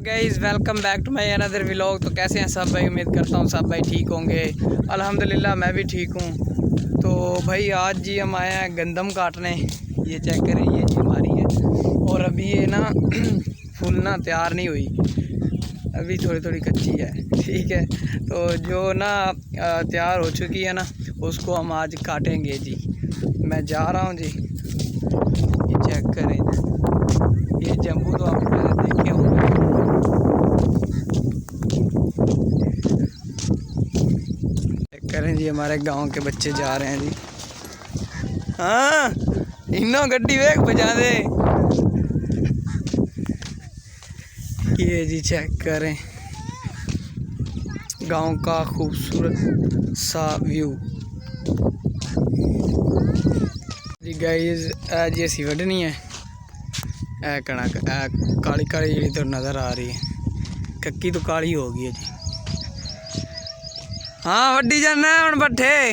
Guys welcome back to my another vlog. तो कैसे हैं सब भाई? उम्मीद करता हूँ सब भाई ठीक होंगे। अल्हम्दुलिल्लाह मैं भी ठीक हूँ। तो भाई आज जी हम आए हैं गंदम काटने। ये चेक करें, ये जी हमारी है और अभी ये ना फुल ना तैयार नहीं हुई, अभी थोड़ी थोड़ी कच्ची है। ठीक है, तो जो ना तैयार हो चुकी है ना उसको हम आज काटेंगे जी। मैं जा रहा हूँ जी। ये चेक करें, ये जम्बू तो आप पहले देखे होंगे। चेक करें जी, हमारे गांव के बच्चे जा रहे हैं जी। हाँ इन्हों गड्डी वेग बजा दे। ये जी चेक करें गांव का खूबसूरत सा व्यू जी। गाइस आज ये सी वड्डनी है, ए कणक ए काली काली जी तो नज़र आ रही है, कक्की तो काली हो गई है जी। हाँ वड्डी जाना हम बट्ठे,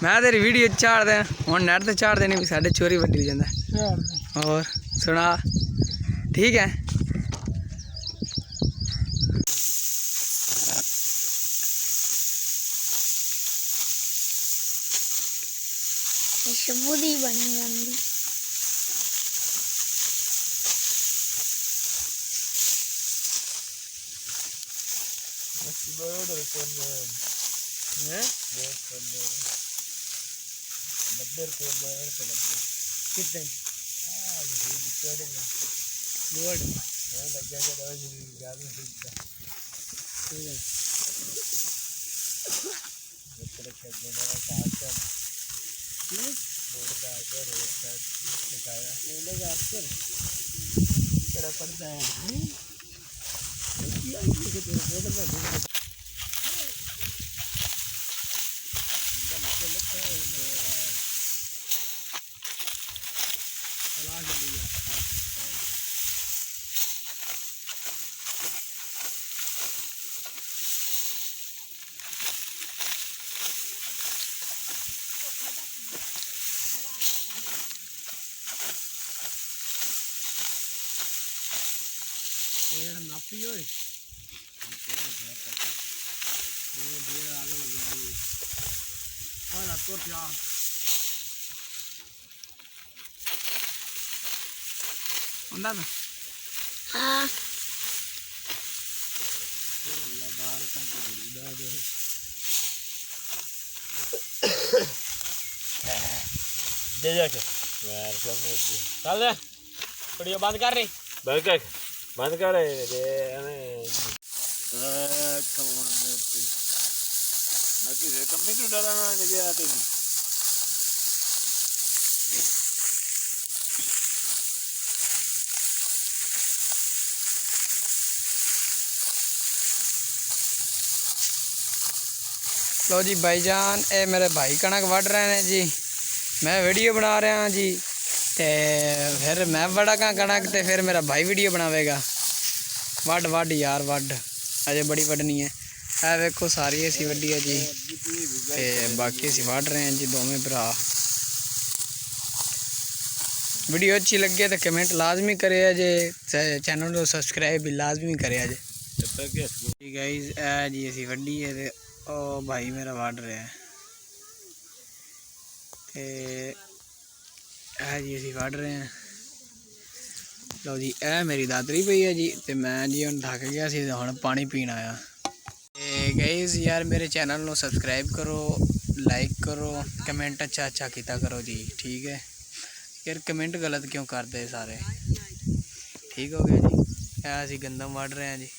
मैं तेरी वीडियो चाड़ दें हूँ नैट तो चाड़ देनी भी साढ़े चोरी वड्डी जाता। और सुना ठीक है। शबूदी बनी गंदी। नापी हो हाँ दे जाके यार चल दे वीडियो बंद कर रही बंद कर दे हमें बाकी से कम नहीं डराना लगे आते नहीं। लो जी भाईजान, ये मेरे भाई कणक वढ़ रहे हैं जी, मैं वीडियो बना रहा हाँ जी। ते फिर मैं वढ़ागा कणक ते फिर मेरा भाई वीडियो बनावेगा। वढ़ वढ़ यार वढ़, अजे बड़ी वढ़नी है। ए वेखो सारी ऐसी वड्डी है जी, ते बाकी असी वढ़ रहे हैं जी दोवें भरा। वीडियो अच्छी लगे तो कमेंट लाजमी करे जे, चैनल को सब्सक्राइब भी लाजमी करे जे। गाइस ए जी असी वड्डी है ते ओ भाई मेरा वढ़ रहा है ते ए जी असी वढ़ रहे हैं। लो जी ए मेरी दादरी पई है जी, ते मैं जी हुण थक गया सी हुण पानी पीन आया। ते गाइस यार मेरे चैनल को सब्सक्राइब करो, लाइक करो, कमेंट अच्छा अच्छा किया करो जी। ठीक है यार, कमेंट गलत क्यों करते सारे? ठीक हो गया जी। असी गंदम वढ़ रहे हैं जी।